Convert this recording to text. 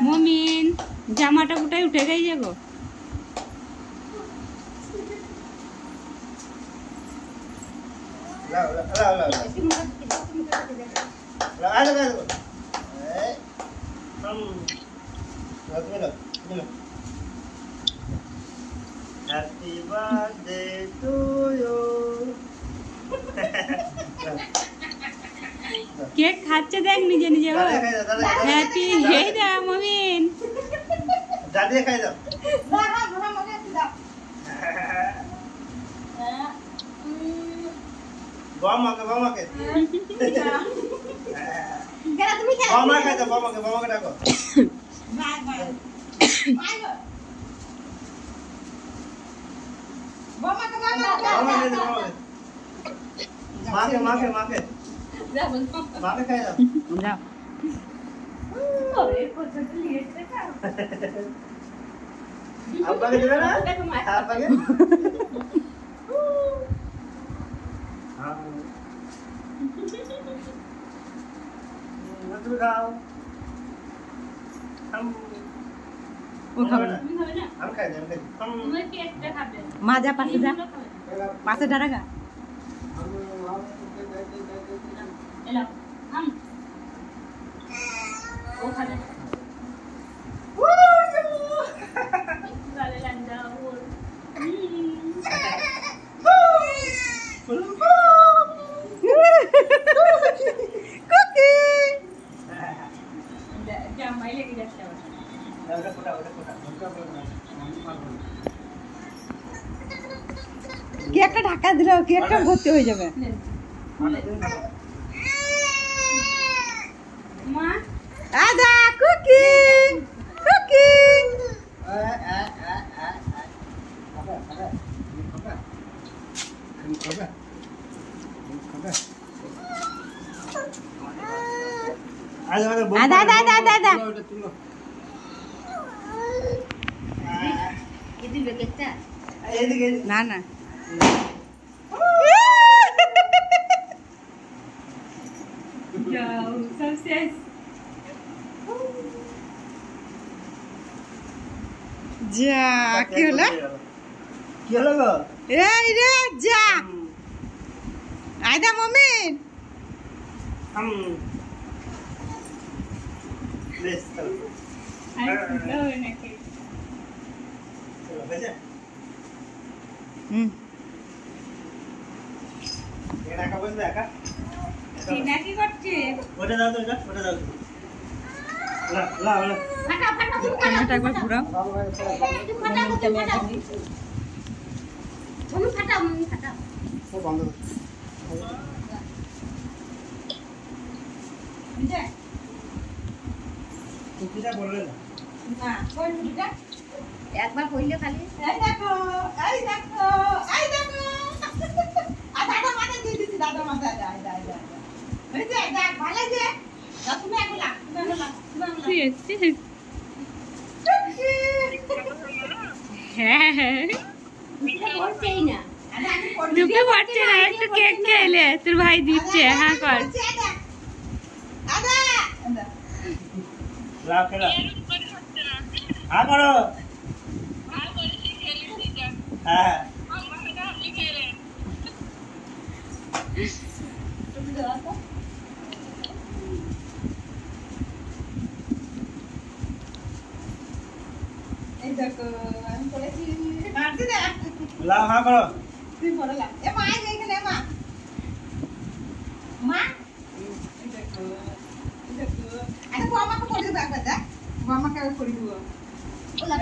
মমিন জামাটা কোথায় উঠে গেছে গো? Happy birthday to you. Cake খাচ্ছে দেখ নিজে নিজে। হ্যাপি হে দা মমিন। দাদি খাই দাও। বামাকে বামাকে। বামা খাই দাও বামাকে বামাকে ডাকো। মাকে মাকে মাকে মাকে খাই দাও। যাও। আব্বাকে দিবে না? আব্বাকে? তুমি খাও। ও খাবে না। আমি খাই দিই আমি খাই দিই। মা যা পাশে যা, পাশে দাঁড়াগা। কেকটা ঢাকা দিলে কেকটা ভর্তি হয়ে যাবে। মা আদা কুকি কুকি। আদা আদা আদা আদা আদা। না না যাও সব শেষ। যা কি হলো? কি হলো গো? এই রে যা আয়দা মমিন। বেশ চলো চলো একা বসবে একা কি করছে? ওটা দাও তো ওটা দাও তো। লা লা লা ক্যামেরাটা একবার ঘুরাও। সব বন্ধ কর। টুপিটা বললে না। না কই টুপিটা? একবার কইলে খালি এই দেখো এই দেখো এই দেখো। দাদা মাথা দিয়ে দিছি দাদা মাথা যায় যায় যায়। এই যে দেখ ভালো যে তুমি একবার লাগ তুমি লাগ তুমি লাগ। হ্যাঁ হ্যাঁ পড়ছেই না। টুপি পড়ছে না, একটু কেক খেলে তোর ভাই দিচ্ছে। হ্যাঁ কর লাও খেলা হ্যাঁ করো হ্যাঁ এই দেখো আমি পড়েছি মারতে দে। লাও হ্যাঁ করো তুই পড়ে লা। এ মা এই এখানে মা মা এই দেখো এই দেখো। আরে বাবাকে পড়ে দাও একবার দেখ। বাবাকে পড়ে দিব। ওলা